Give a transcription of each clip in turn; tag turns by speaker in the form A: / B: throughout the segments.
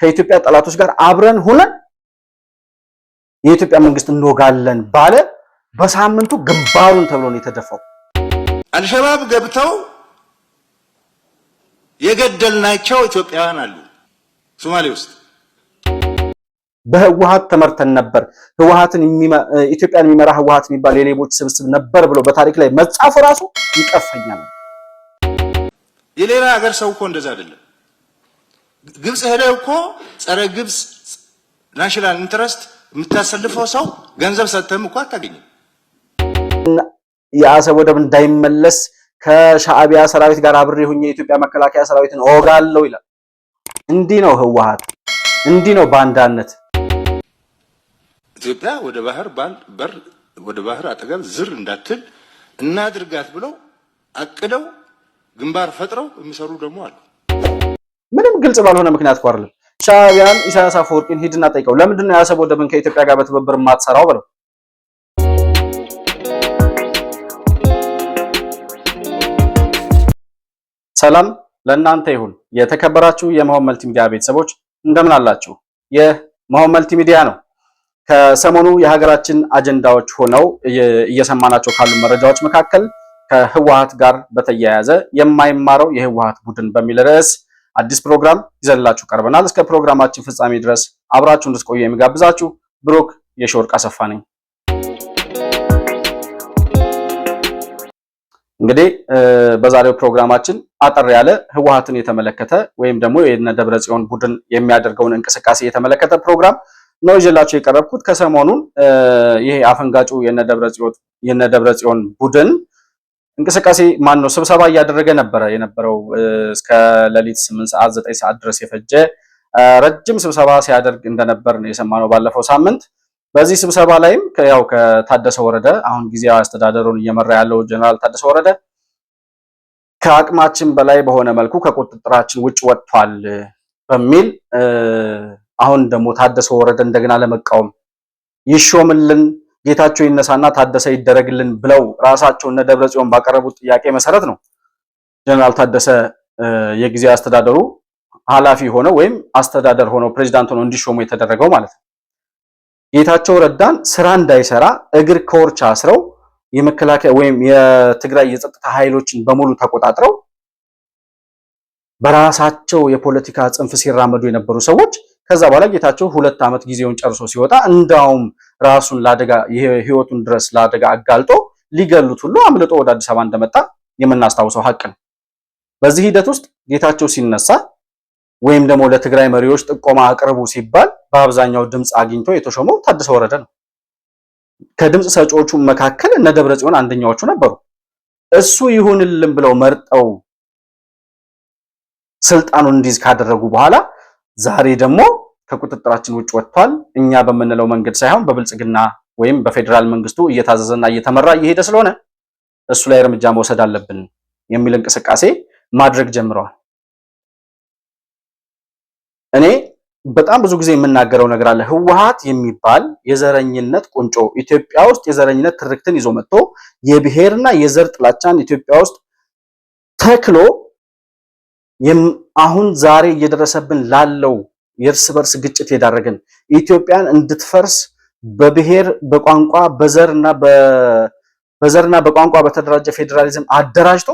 A: ከኢትዮጵያ ጠላቶች ጋር አብረን ሆነን የኢትዮጵያ መንግስት እንወጋለን ባለ በሳምንቱ ግንባሩን ተብሎ ነው የተደፋው።
B: አልሸባብ ገብተው የገደልናቸው ኢትዮጵያውያን አሉ ሶማሌ ውስጥ።
A: በህወሓት ተመርተን ነበር፣ ኢትዮጵያን የሚመራ ህወሓት የሚባል የሌቦች ስብስብ ነበር ብሎ በታሪክ ላይ መጻፍ ራሱ ይቀፈኛል።
B: የሌላ ሀገር ሰው እኮ እንደዛ አይደለም። ግብጽ ሄደው እኮ ጸረ ግብጽ ናሽናል ኢንተረስት የምታሰልፈው ሰው ገንዘብ ሰጥተም እኮ አታገኝም።
A: የአሰብ ወደብ እንዳይመለስ ከሻዕቢያ ሰራዊት ጋር አብሬ ሆኜ የኢትዮጵያ መከላከያ ሰራዊትን እወጋለሁ ይላል። እንዲህ ነው ህወሓት፣ እንዲህ ነው ባንዳነት።
B: ኢትዮጵያ ወደ ባህር አጠገብ ዝር እንዳትል እናድርጋት ብለው አቅደው ግንባር ፈጥረው የሚሰሩ ደግሞ አሉ።
A: ምንም ግልጽ ባልሆነ ምክንያት እኮ አይደለም። ሻዕቢያን ኢሳያስ አፈወርቂን ሂድና ጠይቀው፣ ለምንድን ነው የአሰብ ወደብን ከኢትዮጵያ ጋር በትብብር የማትሰራው ብለው። ሰላም ለእናንተ ይሁን። የተከበራችሁ የመሆን መልቲሚዲያ ቤተሰቦች እንደምን አላችሁ? የመሆን መልቲሚዲያ ነው። ከሰሞኑ የሀገራችን አጀንዳዎች ሆነው እየሰማናቸው ካሉ መረጃዎች መካከል ከህወሓት ጋር በተያያዘ የማይማረው የህወሓት ቡድን በሚል ርዕስ አዲስ ፕሮግራም ይዘንላችሁ ቀርበናል። እስከ ፕሮግራማችን ፍጻሜ ድረስ አብራችሁ እንድትቆዩ የሚጋብዛችሁ ብሩክ የሾርቅ አሰፋ ነኝ። እንግዲህ በዛሬው ፕሮግራማችን አጠር ያለ ህወሓትን የተመለከተ ወይም ደግሞ የነደብረጽዮን ቡድን የሚያደርገውን እንቅስቃሴ የተመለከተ ፕሮግራም ነው ይዤላችሁ የቀረብኩት። ከሰሞኑን ይሄ አፈንጋጩ የነደብረጽዮን ቡድን እንቅስቃሴ ስብሰባ እያደረገ የነበረው እስከ ሌሊት 8 ሰዓት 9 ሰዓት ድረስ የፈጀ ረጅም ስብሰባ ሲያደርግ እንደነበር ነው የሰማነው ባለፈው ሳምንት። በዚህ ስብሰባ ላይም ከታደሰ ወረደ አሁን ጊዜያዊ አስተዳደሩን እየመራ ያለው ጀነራል ታደሰ ወረደ ከአቅማችን በላይ በሆነ መልኩ ከቁጥጥራችን ውጭ ወጥቷል በሚል አሁን ደግሞ ታደሰ ወረደ እንደገና ለመቃወም ይሾምልን፣ ጌታቸው ይነሳና ታደሰ ይደረግልን ብለው ራሳቸው እነ ደብረጽዮን ባቀረቡት ጥያቄ መሰረት ነው ጀነራል ታደሰ የጊዜያዊ አስተዳደሩ ኃላፊ ሆነው ወይም አስተዳደር ሆነው ፕሬዝዳንት ሆነው እንዲሾሙ የተደረገው ማለት ነው። ጌታቸው ረዳን ስራ እንዳይሰራ እግር ከወርች አስረው የመከላከያ ወይም የትግራይ የጸጥታ ኃይሎችን በሙሉ ተቆጣጥረው በራሳቸው የፖለቲካ ጽንፍ ሲራመዱ የነበሩ ሰዎች ከዛ በኋላ ጌታቸው 2 ዓመት ጊዜውን ጨርሶ ሲወጣ እንዳውም ራሱን ለአደጋ ህይወቱን ድረስ ለአደጋ አጋልጦ ሊገሉት ሁሉ አምልጦ ወደ አዲስ አበባ እንደመጣ የምናስታውሰው ሀቅ ነው። በዚህ ሂደት ውስጥ ጌታቸው ሲነሳ ወይም ደግሞ ለትግራይ መሪዎች ጥቆማ አቅርቡ ሲባል በአብዛኛው ድምጽ አግኝቶ የተሾመው ታደሰ ወረደ ነው። ከድምጽ ሰጪዎቹ መካከል እነ ደብረጽዮን አንደኛዎቹ ነበሩ። እሱ ይሁንልን ብለው መርጠው ስልጣኑን እንዲይዝ ካደረጉ በኋላ ዛሬ ደግሞ ከቁጥጥራችን ውጭ ወጥቷል፣ እኛ በመነለው መንገድ ሳይሆን በብልጽግና ወይም በፌደራል መንግስቱ እየታዘዘና እየተመራ እየሄደ ስለሆነ እሱ ላይ እርምጃ መውሰድ አለብን የሚል እንቅስቃሴ ማድረግ ጀምረዋል። እኔ በጣም ብዙ ጊዜ የምናገረው ነገር አለ። ህወሓት የሚባል የዘረኝነት ቁንጮ ኢትዮጵያ ውስጥ የዘረኝነት ትርክትን ይዞ መጥቶ የብሔርና የዘር ጥላቻን ኢትዮጵያ ውስጥ ተክሎ አሁን ዛሬ እየደረሰብን ላለው የእርስ በርስ ግጭት የዳረገን ኢትዮጵያን እንድትፈርስ በብሔር በቋንቋ በዘርና በቋንቋ በተደራጀ ፌዴራሊዝም አደራጅቶ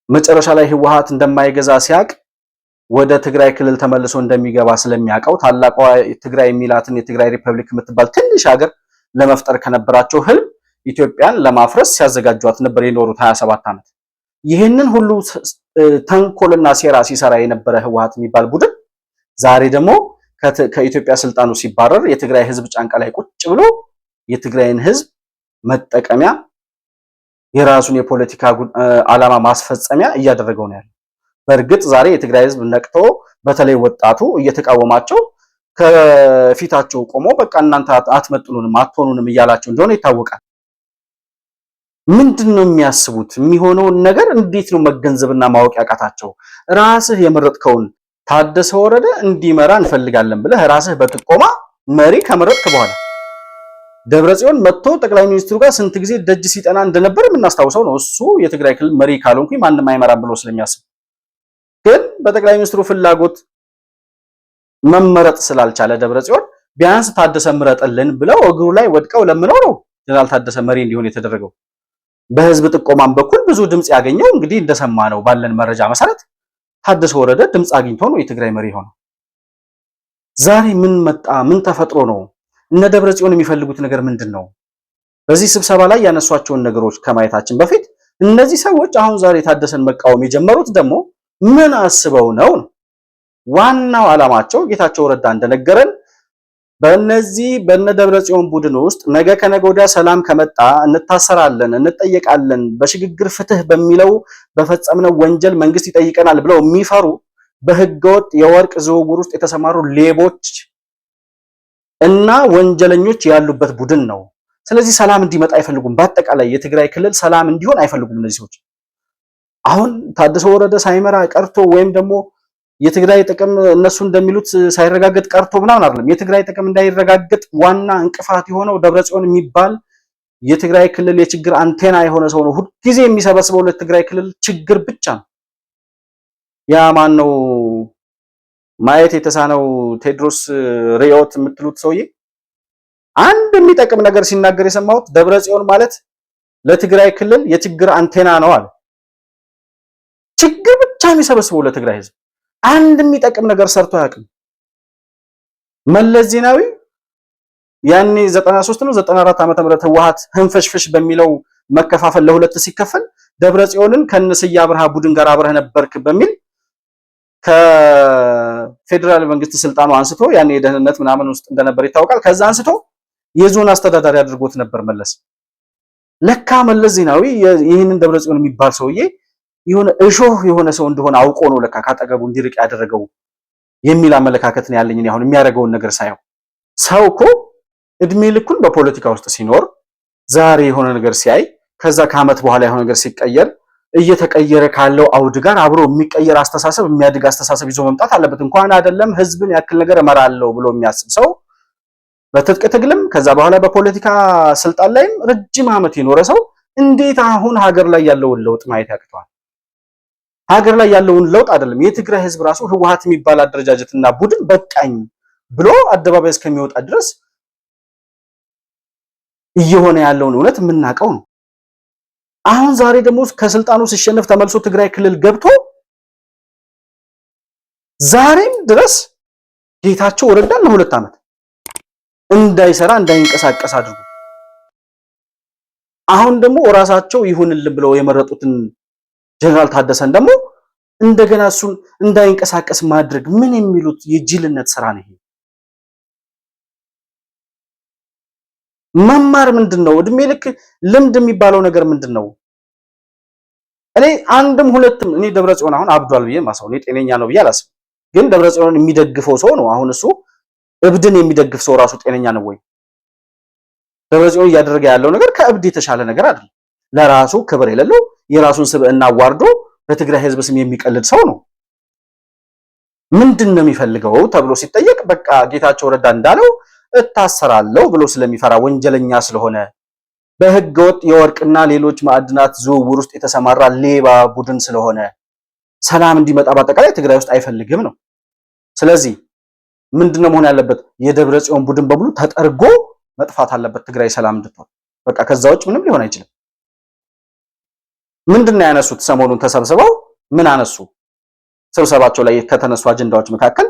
A: መጨረሻ ላይ ህወሓት እንደማይገዛ ሲያቅ ወደ ትግራይ ክልል ተመልሶ እንደሚገባ ስለሚያውቀው ታላቋ ትግራይ የሚላትን የትግራይ ሪፐብሊክ የምትባል ትንሽ ሀገር ለመፍጠር ከነበራቸው ህልም ኢትዮጵያን ለማፍረስ ሲያዘጋጇት ነበር የኖሩት 27 ዓመት። ይህንን ሁሉ ተንኮልና ሴራ ሲሰራ የነበረ ህወሓት የሚባል ቡድን ዛሬ ደግሞ ከኢትዮጵያ ስልጣኑ ሲባረር የትግራይ ህዝብ ጫንቃ ላይ ቁጭ ብሎ የትግራይን ህዝብ መጠቀሚያ የራሱን የፖለቲካ ዓላማ ማስፈጸሚያ እያደረገው ነው ያለው። በእርግጥ ዛሬ የትግራይ ህዝብ ነቅቶ በተለይ ወጣቱ እየተቃወማቸው ከፊታቸው ቆሞ በቃ እናንተ አትመጥኑንም አትሆኑንም እያላቸው እንደሆነ ይታወቃል። ምንድነው የሚያስቡት? የሚሆነውን ነገር እንዴት ነው መገንዘብና ማወቅ ያቃታቸው? ራስህ የመረጥከውን ታደሰ ወረደ እንዲመራ እንፈልጋለን ብለህ ራስህ በጥቆማ መሪ ከመረጥክ በኋላ ደብረጽዮን መጥቶ ጠቅላይ ሚኒስትሩ ጋር ስንት ጊዜ ደጅ ሲጠና እንደነበር የምናስታውሰው ነው። እሱ የትግራይ ክልል መሪ ካልሆንኩኝ ማንም አይመራም ብሎ ስለሚያስብ ግን በጠቅላይ ሚኒስትሩ ፍላጎት መመረጥ ስላልቻለ ደብረጽዮን ቢያንስ ታደሰ ምረጥልን ብለው እግሩ ላይ ወድቀው ለምነው ነው ጀነራል ታደሰ መሪ እንዲሆን የተደረገው። በህዝብ ጥቆማም በኩል ብዙ ድምጽ ያገኘው እንግዲህ እንደሰማ ነው ባለን መረጃ መሰረት ታደሰ ወረደ ድምጽ አግኝቶ ነው የትግራይ መሪ ሆነው። ዛሬ ምን መጣ? ምን ተፈጥሮ ነው? እነ ደብረጽዮን የሚፈልጉት ነገር ምንድነው? በዚህ ስብሰባ ላይ ያነሷቸውን ነገሮች ከማየታችን በፊት እነዚህ ሰዎች አሁን ዛሬ ታደሰን መቃወም የጀመሩት ደግሞ ምን አስበው ነው? ዋናው ዓላማቸው ጌታቸው ረዳ እንደነገረን በእነዚህ በነደብረጽዮን ቡድን ውስጥ ነገ ከነገ ወዲያ ሰላም ከመጣ እንታሰራለን፣ እንጠየቃለን፣ በሽግግር ፍትህ በሚለው በፈጸምነው ወንጀል መንግስት ይጠይቀናል ብለው የሚፈሩ በህገወጥ የወርቅ ዝውውር ውስጥ የተሰማሩ ሌቦች እና ወንጀለኞች ያሉበት ቡድን ነው። ስለዚህ ሰላም እንዲመጣ አይፈልጉም። በአጠቃላይ የትግራይ ክልል ሰላም እንዲሆን አይፈልጉም እነዚህ ሰዎች። አሁን ታደሰ ወረደ ሳይመራ ቀርቶ ወይም ደግሞ የትግራይ ጥቅም እነሱ እንደሚሉት ሳይረጋገጥ ቀርቶ ምናምን አይደለም። የትግራይ ጥቅም እንዳይረጋገጥ ዋና እንቅፋት የሆነው ደብረጽዮን የሚባል የትግራይ ክልል የችግር አንቴና የሆነ ሰው ነው። ሁልጊዜ የሚሰበስበው ለትግራይ ክልል ችግር ብቻ ነው። ያ ማን ነው? ማየት የተሳነው ቴድሮስ ሪዮት የምትሉት ሰውዬ አንድ የሚጠቅም ነገር ሲናገር የሰማሁት ደብረጽዮን ማለት ለትግራይ ክልል የችግር አንቴና ነው አለ። ችግር ብቻ የሚሰበስበው ለትግራይ ህዝብ አንድ የሚጠቅም ነገር ሰርቶ አያውቅም። መለስ ዜናዊ ያኔ 93 ነው 94 ዓመተ ምህረት ህወሓት ህንፈሽፍሽ በሚለው መከፋፈል ለሁለት ሲከፈል ደብረጽዮንን ከነስያ አብርሃ ቡድን ጋር አብረህ ነበርክ በሚል ከፌደራል መንግስት ስልጣኑ አንስቶ ያኔ የደህንነት ምናምን ውስጥ እንደነበር ይታወቃል። ከዛ አንስቶ የዞን አስተዳዳሪ አድርጎት ነበር መለስ። ለካ መለስ ዜናዊ ይህንን ደብረጽዮን የሚባል ሰውዬ የሆነ እሾህ የሆነ ሰው እንደሆነ አውቆ ነው ለካ ካጠገቡ እንዲርቅ ያደረገው የሚል አመለካከት ነው ያለኝ። አሁን የሚያደርገውን ነገር ሳይው ሰው እኮ እድሜ ልኩን በፖለቲካ ውስጥ ሲኖር ዛሬ የሆነ ነገር ሲያይ ከዛ ከዓመት በኋላ የሆነ ነገር ሲቀየር እየተቀየረ ካለው አውድ ጋር አብሮ የሚቀየር አስተሳሰብ የሚያድግ አስተሳሰብ ይዞ መምጣት አለበት። እንኳን አይደለም ህዝብን ያክል ነገር እመራለሁ ብሎ የሚያስብ ሰው በትጥቅ ትግልም ከዛ በኋላ በፖለቲካ ስልጣን ላይም ረጅም ዓመት የኖረ ሰው እንዴት አሁን ሀገር ላይ ያለውን ለውጥ ማየት ያቅተዋል? ሀገር ላይ ያለውን ለውጥ አይደለም የትግራይ ህዝብ ራሱ ህወሓት የሚባል አደረጃጀትና ቡድን በቃኝ ብሎ አደባባይ እስከሚወጣ ድረስ እየሆነ ያለውን እውነት የምናውቀው ነው። አሁን ዛሬ ደግሞ ከስልጣኑ ሲሸነፍ ተመልሶ ትግራይ ክልል ገብቶ ዛሬም ድረስ ጌታቸው ረዳን ለሁለት ዓመት እንዳይሰራ እንዳይንቀሳቀስ አድርጎ አሁን ደግሞ ራሳቸው ይሁንልን ብለው የመረጡትን ጀነራል ታደሰን ደግሞ እንደገና እሱን እንዳይንቀሳቀስ ማድረግ ምን የሚሉት የጅልነት ስራ ነው? መማር ምንድነው? እድሜ ልክ ልምድ የሚባለው ነገር ምንድነው? እኔ አንድም ሁለትም እኔ ደብረጽዮን አሁን አብዷል ብዬ ማሳው እኔ ጤነኛ ነው ብዬ አላስብም። ግን ደብረጽዮን የሚደግፈው ሰው ነው። አሁን እሱ እብድን የሚደግፍ ሰው ራሱ ጤነኛ ነው ወይ? ደብረጽዮን እያደረገ ያለው ነገር ከእብድ የተሻለ ነገር አይደለም። ለራሱ ክብር የሌለው የራሱን ስብዕና አዋርዶ በትግራይ ህዝብ ስም የሚቀልድ ሰው ነው። ምንድነው የሚፈልገው ተብሎ ሲጠየቅ በቃ ጌታቸው ረዳ እንዳለው እታሰራለሁ ብሎ ስለሚፈራ ወንጀለኛ ስለሆነ በህገወጥ የወርቅና ሌሎች ማዕድናት ዝውውር ውስጥ የተሰማራ ሌባ ቡድን ስለሆነ ሰላም እንዲመጣ በአጠቃላይ ትግራይ ውስጥ አይፈልግም ነው። ስለዚህ ምንድነው መሆን ያለበት? የደብረጽዮን ቡድን በሙሉ ተጠርጎ መጥፋት አለበት ትግራይ ሰላም እንድትሆን። በቃ ከዛ ውጭ ምንም ሊሆን አይችልም። ምንድነው ያነሱት? ሰሞኑን ተሰብስበው ምን አነሱ? ስብሰባቸው ላይ ከተነሱ አጀንዳዎች መካከል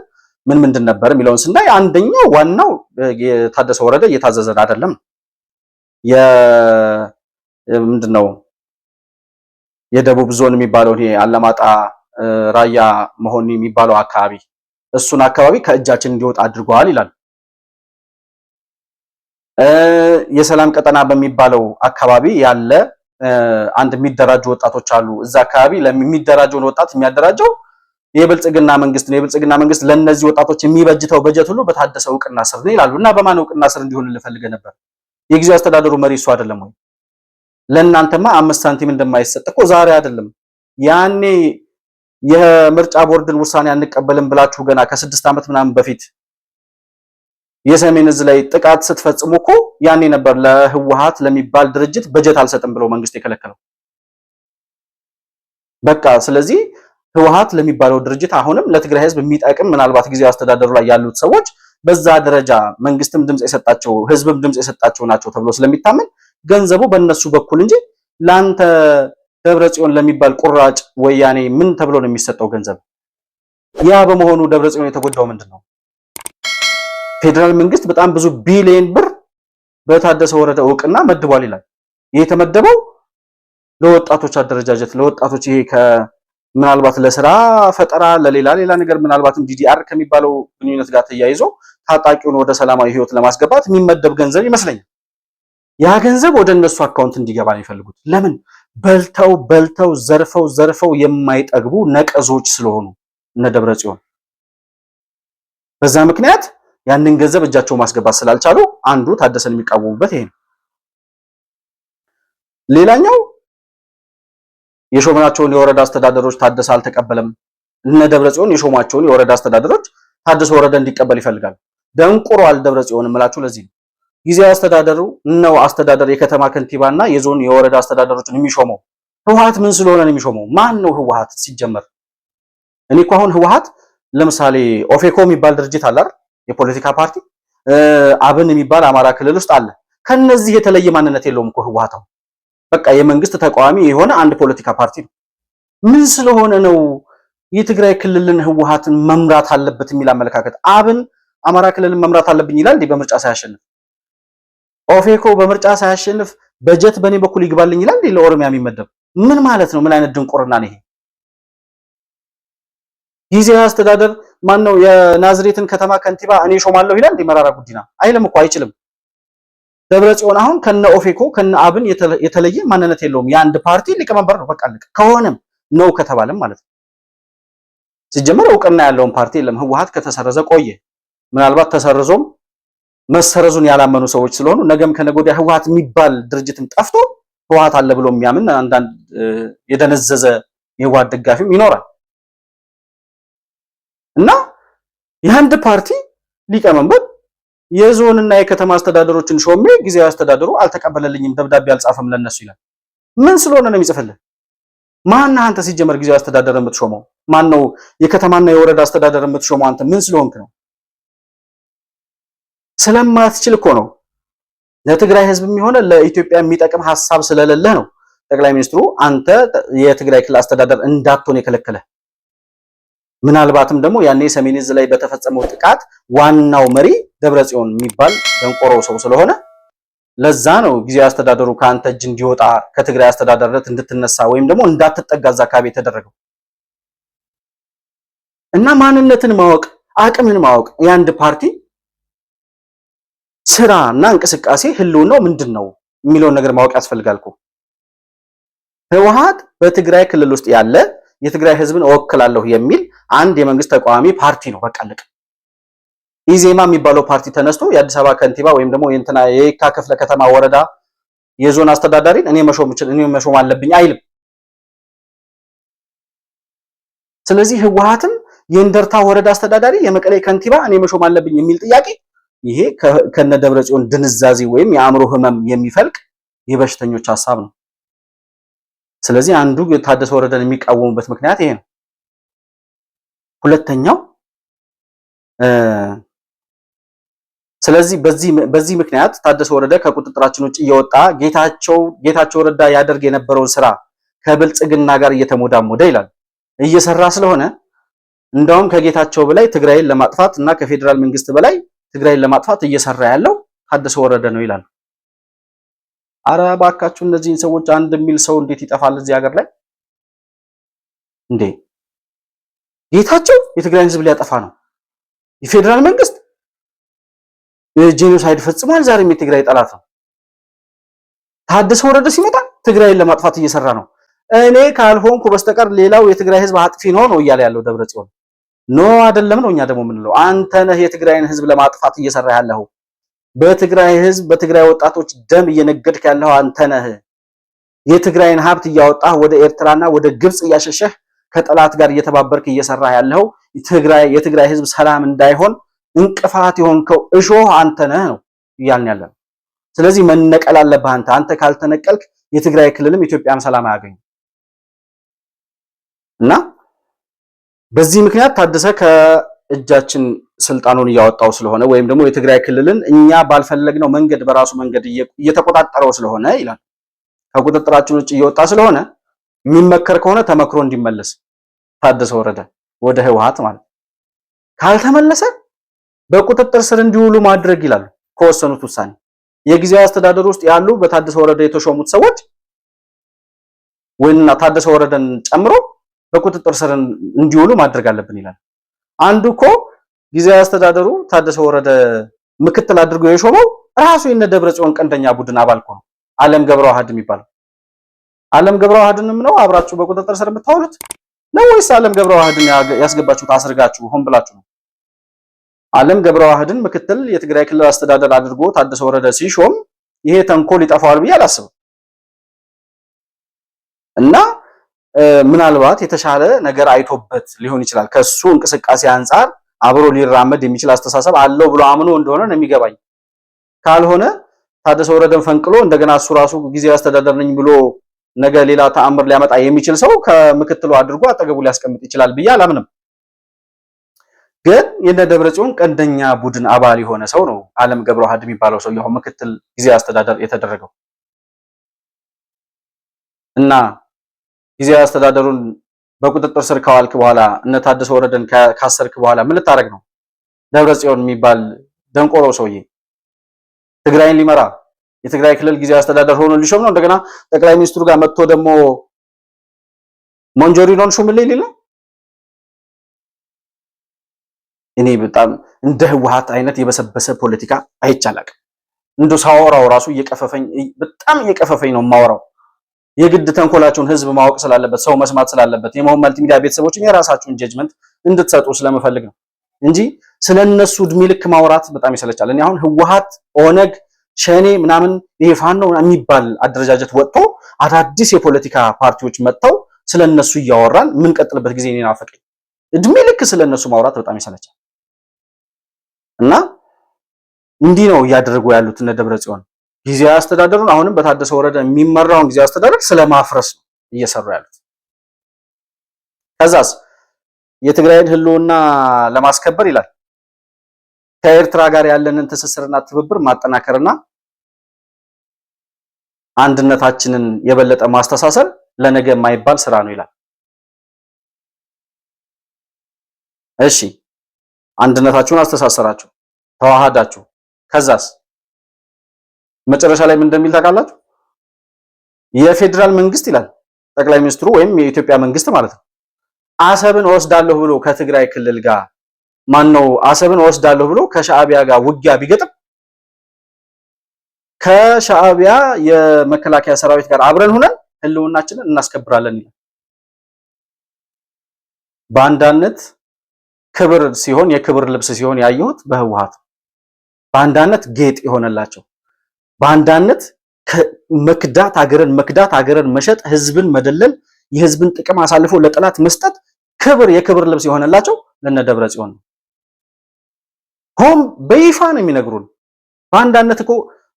A: ምን ምንድን ነበር የሚለውን ስናይ አንደኛው ዋናው የታደሰ ወረደ እየታዘዘን አይደለም። ምንድነው የደቡብ ዞን የሚባለው ይሄ አለማጣ ራያ መሆኒ የሚባለው አካባቢ እሱን አካባቢ ከእጃችን እንዲወጣ አድርገዋል ይላል። የሰላም ቀጠና በሚባለው አካባቢ ያለ አንድ የሚደራጁ ወጣቶች አሉ። እዛ አካባቢ ለሚደራጀውን ወጣት የሚያደራጀው የብልጽግና መንግስት ነው። የብልጽግና መንግስት ለነዚህ ወጣቶች የሚበጅተው በጀት ሁሉ በታደሰ እውቅና ስር ነው ይላሉ። እና በማን እውቅና ስር እንዲሆን ልፈልገ ነበር? የጊዜው አስተዳደሩ መሪ እሱ አይደለም ወይ? ለእናንተማ 5 ሳንቲም እንደማይሰጥ እኮ ዛሬ አይደለም ያኔ የምርጫ ቦርድን ውሳኔ አንቀበልም ብላችሁ ገና ከ6 ዓመት ምናምን በፊት የሰሜን እዝ ላይ ጥቃት ስትፈጽሙ እኮ ያኔ ነበር ለህወሓት ለሚባል ድርጅት በጀት አልሰጥም ብሎ መንግስት የከለከለው። በቃ ስለዚህ ህወሓት ለሚባለው ድርጅት አሁንም ለትግራይ ህዝብ የሚጠቅም ምናልባት ጊዜያዊ አስተዳደሩ ላይ ያሉት ሰዎች በዛ ደረጃ መንግስትም ድምጽ የሰጣቸው ህዝብም ድምጽ የሰጣቸው ናቸው ተብሎ ስለሚታመን ገንዘቡ በእነሱ በኩል እንጂ ላንተ ደብረጽዮን ለሚባል ቁራጭ ወያኔ ምን ተብሎ ነው የሚሰጠው ገንዘብ? ያ በመሆኑ ደብረጽዮን የተጎዳው ምንድነው? ፌደራል መንግስት በጣም ብዙ ቢሊዮን ብር በታደሰ ወረደ እውቅና መድቧል ይላል። ይሄ የተመደበው ለወጣቶች አደረጃጀት ለወጣቶች ይሄ ምናልባት ለስራ ፈጠራ ለሌላ ነገር ምናልባትም ዲዲአር ከሚባለው ግንኙነት ጋር ተያይዞ ታጣቂውን ወደ ሰላማዊ ህይወት ለማስገባት የሚመደብ ገንዘብ ይመስለኛል። ያ ገንዘብ ወደ እነሱ አካውንት እንዲገባ ነው የሚፈልጉት። ለምን? በልተው ዘርፈው የማይጠግቡ ነቀዞች ስለሆኑ እነ ደብረጽዮን። በዛ ምክንያት ያንን ገንዘብ እጃቸው ማስገባት ስላልቻሉ አንዱ ታደሰን የሚቃወሙበት ይሄ ነው። ሌላኛው የሾመናቸውን የወረዳ አስተዳደሮች ታደሰ አልተቀበለም። እነ ደብረጽዮን የሾማቸውን የወረዳ አስተዳደሮች ታደሰ ወረደ እንዲቀበል ይፈልጋል። ደንቁሯል ደብረጽዮን እምላችሁ ለዚህ ነው። ጊዜያዊ አስተዳደሩ ነው አስተዳደር የከተማ ከንቲባና የዞን የወረዳ አስተዳደሮችን የሚሾመው። ህወሓት ምን ስለሆነ ነው የሚሾመው? ማን ነው ህወሓት ሲጀመር? እኔ እኮ አሁን ህወሓት ለምሳሌ ኦፌኮ የሚባል ድርጅት አለ አይደል? የፖለቲካ ፓርቲ አብን የሚባል አማራ ክልል ውስጥ አለ። ከነዚህ የተለየ ማንነት የለውም እኮ ህወሓት። በቃ የመንግስት ተቃዋሚ የሆነ አንድ ፖለቲካ ፓርቲ ነው። ምን ስለሆነ ነው የትግራይ ክልልን ህወሓትን መምራት አለበት የሚል አመለካከት? አብን አማራ ክልልን መምራት አለብኝ ይላል እንዴ በምርጫ ሳያሸንፍ? ኦፌኮ በምርጫ ሳያሸንፍ በጀት በኔ በኩል ይግባልኝ ይላል እንዴ ለኦሮሚያ የሚመደብ? ምን ማለት ነው? ምን አይነት ድንቁርና ነው ይሄ? ጊዜያዊ አስተዳደር ማን ነው የናዝሬትን ከተማ ከንቲባ እኔ ሾማለሁ ይላል እንዴ መራራ ጉዲና? አይልም እኮ አይችልም። ደብረጽዮን አሁን ከነ ኦፌኮ ከነ አብን የተለየ ማንነት የለውም። የአንድ ፓርቲ ሊቀመንበር ነው። በቃ ከሆነም ነው ከተባለም ማለት ነው። ሲጀመር እውቅና ያለውን ፓርቲ የለም። ህወሓት ከተሰረዘ ቆየ። ምናልባት ተሰርዞም መሰረዙን ያላመኑ ሰዎች ስለሆኑ ነገም ከነገ ወዲያ ህወሓት የሚባል ድርጅትም ጠፍቶ ህወሓት አለ ብሎ የሚያምን አንዳንድ የደነዘዘ የህወሓት ደጋፊም ይኖራል እና የአንድ ፓርቲ ሊቀመንበር የዞንና የከተማ አስተዳደሮችን ሾሜ ጊዜያዊ አስተዳደሩ አልተቀበለልኝም፣ ደብዳቤ አልጻፈም ለነሱ ይላል። ምን ስለሆነ ነው የሚጽፍልህ? ማን አንተ ሲጀመር ጊዜያዊ አስተዳደር የምትሾመው? ማን ነው የከተማና የወረዳ አስተዳደር የምትሾመው? አንተ ምን ስለሆንክ ነው? ስለማትችል እኮ ነው። ለትግራይ ህዝብም ሆነ ለኢትዮጵያ የሚጠቅም ሐሳብ ስለሌለህ ነው ጠቅላይ ሚኒስትሩ አንተ የትግራይ ክልል አስተዳደር እንዳትሆን የከለከለ። ምናልባትም ደግሞ ያኔ ሰሜን ዕዝ ላይ በተፈጸመው ጥቃት ዋናው መሪ ደብረጽዮን የሚባል ደንቆሮ ሰው ስለሆነ ለዛ ነው ጊዜያዊ አስተዳደሩ ከአንተ እጅ እንዲወጣ ከትግራይ አስተዳደርነት እንድትነሳ ወይም ደግሞ እንዳትጠጋዛ አካባቢ የተደረገው። እና ማንነትን ማወቅ አቅምን ማወቅ የአንድ ፓርቲ ስራና እንቅስቃሴ ህልውናው ምንድነው የሚለውን ነገር ማወቅ ያስፈልጋል እኮ። ህወሓት በትግራይ ክልል ውስጥ ያለ የትግራይ ህዝብን እወክላለሁ የሚል አንድ የመንግስት ተቃዋሚ ፓርቲ ነው። በቃ ልክ ኢዜማ የሚባለው ፓርቲ ተነስቶ የአዲስ አበባ ከንቲባ ወይም ደግሞ የየካ ክፍለ ከተማ ወረዳ የዞን አስተዳዳሪን እኔ መሾም አለብኝ አይልም። ስለዚህ ህወሓትም የእንደርታ ወረዳ አስተዳዳሪ የመቀሌ ከንቲባ እኔ መሾም አለብኝ የሚል ጥያቄ ይሄ ከነ ደብረጽዮን ድንዛዜ ወይም የአእምሮ ህመም የሚፈልቅ የበሽተኞች ሐሳብ ነው። ስለዚህ አንዱ ታደሰ ወረደን የሚቃወሙበት ምክንያት ይሄ ነው። ሁለተኛው ስለዚህ በዚህ ምክንያት ታደሰ ወረደ ከቁጥጥራችን ውጭ እየወጣ ጌታቸው ረዳ ያደርግ የነበረውን ስራ ከብልጽግና ጋር እየተሞዳሞደ ይላል እየሰራ ስለሆነ እንደውም ከጌታቸው በላይ ትግራይን ለማጥፋት እና ከፌደራል መንግስት በላይ ትግራይን ለማጥፋት እየሰራ ያለው ታደሰ ወረደ ነው ይላል። አረ ባካችሁ እነዚህን ሰዎች አንድ የሚል ሰው እንዴት ይጠፋል እዚህ ሀገር ላይ እንዴ? ጌታቸው የትግራይን ህዝብ ሊያጠፋ ነው። የፌደራል መንግስት ጄኖሳይድ ፈጽሟል። ዛሬም የትግራይ ጠላት ነው። ታደሰ ወረደ ሲመጣ ትግራይን ለማጥፋት እየሰራ ነው። እኔ ካልሆንኩ በስተቀር ሌላው የትግራይ ህዝብ አጥፊ ነው እያለ ያለው ደብረጽዮን ኖ አይደለም ነው እኛ ደግሞ የምንለው። አንተ ነህ የትግራይን ህዝብ ለማጥፋት እየሰራ ያለው። በትግራይ ህዝብ በትግራይ ወጣቶች ደም እየነገድክ ያለው አንተ ነህ። የትግራይን ሀብት እያወጣህ ወደ ኤርትራና ወደ ግብጽ እያሸሸህ ከጠላት ጋር እየተባበርክ እየሰራ ያለው የትግራይ ህዝብ ሰላም እንዳይሆን እንቅፋት የሆንከው እሾህ አንተ ነህ ነው እያልን ያለው። ስለዚህ መነቀል አለብህ አንተ ካልተነቀልክ የትግራይ ክልልም ኢትዮጵያም ሰላም አያገኙ እና በዚህ ምክንያት ታደሰ ከእጃችን ስልጣኑን እያወጣው ስለሆነ ወይም ደግሞ የትግራይ ክልልን እኛ ባልፈለግነው መንገድ በራሱ መንገድ እየተቆጣጠረው ስለሆነ ይላል። ከቁጥጥራችን ውጭ እየወጣ ስለሆነ የሚመከር ከሆነ ተመክሮ እንዲመለስ ታደሰ ወረደ ወደ ህወሓት ማለት ካልተመለሰ በቁጥጥር ስር እንዲውሉ ማድረግ ይላሉ ከወሰኑት ውሳኔ። የጊዜያዊ አስተዳደር ውስጥ ያሉ በታደሰ ወረደ የተሾሙት ሰዎች ወይና ታደሰ ወረደን ጨምሮ በቁጥጥር ስር እንዲውሉ ማድረግ አለብን ይላል። አንዱ እኮ ጊዜያዊ አስተዳደሩ ታደሰ ወረደ ምክትል አድርጎ የሾመው ራሱ የነ ደብረጽዮን ቀንደኛ ቡድን አባል እኮ ነው፣ ዓለም ገብረዋህድ የሚባለው። ዓለም ገብረዋህድንም ነው አብራችሁ በቁጥጥር ስር የምታውሉት ነው ወይስ ዓለም ገብረዋህድን ያስገባችሁት አስርጋችሁ ሆን ብላችሁ ነው? ዓለም ገብረዋህድን ምክትል የትግራይ ክልል አስተዳደር አድርጎ ታደሰ ወረደ ሲሾም ይሄ ተንኮል ይጠፋዋል ብዬ አላስብም። እና ምናልባት የተሻለ ነገር አይቶበት ሊሆን ይችላል። ከሱ እንቅስቃሴ አንፃር አብሮ ሊራመድ የሚችል አስተሳሰብ አለው ብሎ አምኖ እንደሆነ ነው የሚገባኝ። ካልሆነ ታደሰ ወረደን ፈንቅሎ እንደገና እሱ ራሱ ጊዜያዊ አስተዳደር ነኝ ብሎ ነገ ሌላ ተአምር ሊያመጣ የሚችል ሰው ከምክትሉ አድርጎ አጠገቡ ሊያስቀምጥ ይችላል ብዬ አላምንም። ግን የነ ደብረጽዮን ቀንደኛ ቡድን አባል የሆነ ሰው ነው ዓለም ገብረዋህድ የሚባለው ሰው ያው ምክትል ጊዜያዊ አስተዳደር የተደረገው እና ጊዜያዊ አስተዳደሩን በቁጥጥር ስር ካዋልክ በኋላ እነ ታደሰ ወረደን ካሰርክ በኋላ ምን ልታረግ ነው? ደብረጽዮን የሚባል ደንቆሮ ሰውዬ ትግራይን ሊመራ የትግራይ ክልል ጊዜያዊ አስተዳደር ሆኖ ሊሾም ነው። እንደገና ጠቅላይ ሚኒስትሩ ጋር መጥቶ ደግሞ ሞንጆሪኖን ሹምልኝ ሊል ነው። እኔ በጣም እንደ ህወሓት አይነት የበሰበሰ ፖለቲካ አይቻላቅም። እንደው ሳወራው ራሱ በጣም እየቀፈፈኝ ነው የማወራው። የግድ ተንኮላቸውን ህዝብ ማወቅ ስላለበት ሰው መስማት ስላለበት የመሆን መልቲሚዲያ ቤተሰቦችም የራሳችሁን ጀጅመንት እንድትሰጡ ስለምፈልግ ነው እንጂ ስለነሱ እድሜ ልክ ማውራት በጣም ይሰለቻል። እኔ አሁን ህወሓት፣ ኦነግ፣ ሸኔ ምናምን ይሄ ፋኖ የሚባል አደረጃጀት ወጥቶ አዳዲስ የፖለቲካ ፓርቲዎች መጥተው ስለነሱ እያወራን የምንቀጥልበት ጊዜ እኔ ናፈቀኝ። እድሜ ልክ ስለነሱ ማውራት በጣም ይሰለቻል። እና እንዲህ ነው እያደረጉ ያሉት እነ ደብረጽዮን ጊዜያዊ አስተዳደሩን አሁንም በታደሰ ወረደ የሚመራውን ጊዜያዊ አስተዳደር ስለማፍረስ ነው እየሰሩ ያሉት። ከዛስ የትግራይን ህልውና ለማስከበር ይላል ከኤርትራ ጋር ያለንን ትስስርና ትብብር ማጠናከርና አንድነታችንን የበለጠ ማስተሳሰር ለነገ የማይባል ስራ ነው ይላል። እሺ አንድነታችሁን አስተሳሰራችሁ፣ ተዋሃዳችሁ፣ ከዛስ መጨረሻ ላይ ምን እንደሚል ታውቃላችሁ? የፌዴራል መንግስት ይላል ጠቅላይ ሚኒስትሩ ወይም የኢትዮጵያ መንግስት ማለት ነው አሰብን ወስዳለሁ ብሎ ከትግራይ ክልል ጋር አሰብን ወስዳለሁ ብሎ ከሻዕቢያ ጋር ውጊያ ቢገጥም ከሻዕቢያ የመከላከያ ሰራዊት ጋር አብረን ሆነን ህልውናችንን እናስከብራለን ይላል። ባንዳነት ክብር ሲሆን የክብር ልብስ ሲሆን ያየሁት በህወሓት ባንዳነት ጌጥ የሆነላቸው ባንዳነት መክዳት ሀገርን መሸጥ ህዝብን መደለል የህዝብን ጥቅም አሳልፎ ለጠላት መስጠት የክብር ልብስ የሆነላቸው ለነ ደብረጽዮን ነው። ሆም በይፋ ነው የሚነግሩን። ባንዳነት እኮ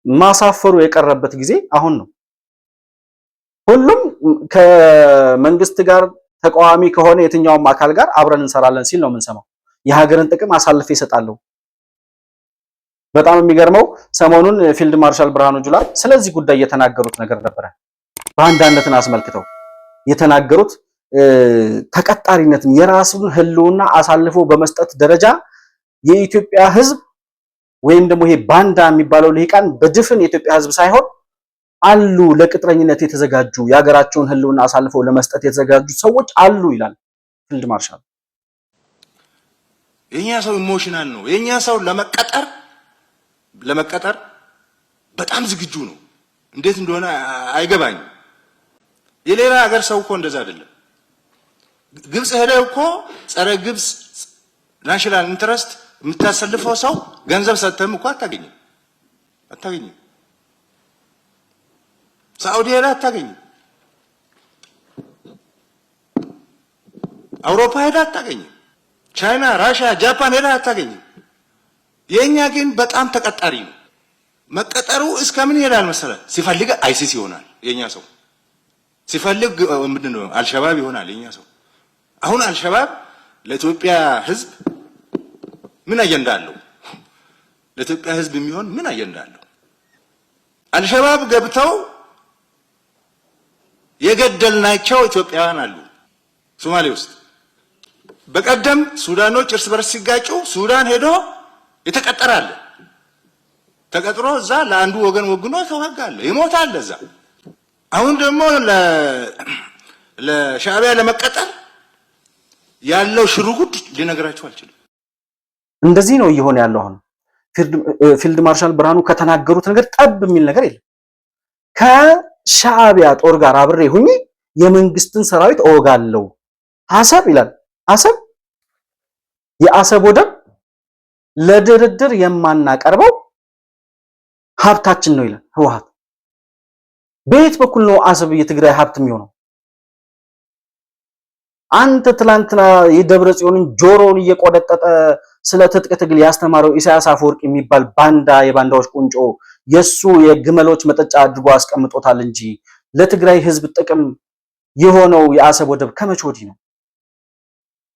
A: ማሳፈሩ የቀረበት ጊዜ አሁን ነው። ሁሉም ከመንግስት ጋር ተቃዋሚ ከሆነ የትኛውም አካል ጋር አብረን እንሰራለን ሲል ነው የምንሰማው። የሀገርን ጥቅም አሳልፌ እሰጣለሁ። በጣም የሚገርመው ሰሞኑን ፊልድ ማርሻል ብርሃኑ ጁላ ስለዚህ ጉዳይ የተናገሩት ነገር ነበረ። ባንዳነትን አስመልክተው የተናገሩት ተቀጣሪነትን የራሱን ህልውና አሳልፎ በመስጠት ደረጃ የኢትዮጵያ ህዝብ ወይም ደግሞ ይሄ ባንዳ የሚባለው ልሂቃን በድፍን የኢትዮጵያ ህዝብ ሳይሆን አሉ ለቅጥረኝነት የተዘጋጁ የሀገራቸውን ህልውና አሳልፈው ለመስጠት የተዘጋጁ ሰዎች አሉ ይላል ፊልድ ማርሻል።
B: የኛ ሰው ኢሞሽናል ነው። የኛ ሰው ለመቀጠር በጣም ዝግጁ ነው። እንዴት እንደሆነ አይገባኝም። የሌላ ሀገር ሰው እኮ እንደዛ አይደለም። ግብጽ ሄደህ እኮ ጸረ ግብጽ ናሽናል ኢንተረስት የምታሰልፈው ሰው ገንዘብ ሰጥተህም እኮ አታገኝም። ሳዑዲ ሄደህ አታገኝም። አውሮፓ ሄደህ አታገኝም። ቻይና፣ ራሽያ፣ ጃፓን ሄደህ አታገኝም። የኛ ግን በጣም ተቀጣሪ ነው። መቀጠሩ እስከምን ይሄዳል መሰለህ? ሲፈልግ አይሲስ ይሆናል የኛ ሰው፣ ሲፈልግ ምንድነው አልሸባብ ይሆናል የኛ ሰው። አሁን አልሸባብ ለኢትዮጵያ ህዝብ ምን አጀንዳ አለው? ለኢትዮጵያ ህዝብ የሚሆን ምን አጀንዳ አለው? አልሸባብ ገብተው የገደልናቸው ኢትዮጵያውያን አሉ ሶማሌ ውስጥ። በቀደም ሱዳኖች እርስ በርስ ሲጋጩ ሱዳን ሄዶ የተቀጠራለ ተቀጥሮ እዛ ለአንዱ ወገን ወግኖ ተዋጋለ ይሞታል እዛ። አሁን ደግሞ ለሻዕቢያ ለመቀጠር ያለው ሽሩጉድ ሊነግራችሁ አልችልም።
A: እንደዚህ ነው እየሆነ ያለው። አሁን ፊልድ ማርሻል ብርሃኑ ከተናገሩት ነገር ጠብ የሚል ነገር የለም። ከሻዕቢያ ጦር ጋር አብሬ ሁኚ የመንግስትን ሰራዊት እወጋለሁ። አሰብ ይላል። አሰብ የአሰብ ወደብ ለድርድር የማናቀርበው ሀብታችን ነው ይላል ህወሓት። በየት በኩል ነው አሰብ የትግራይ ሀብት የሚሆነው? አንተ ትላንትና የደብረ ጽዮንን ጆሮውን እየቆደጠጠ ስለ ትጥቅ ትግል ያስተማረው ኢሳያስ አፈወርቅ የሚባል ባንዳ የባንዳዎች ቁንጮ የሱ የግመሎች መጠጫ አድርጎ አስቀምጦታል እንጂ ለትግራይ ህዝብ ጥቅም የሆነው የአሰብ ወደብ ከመቼ ወዲህ ነው?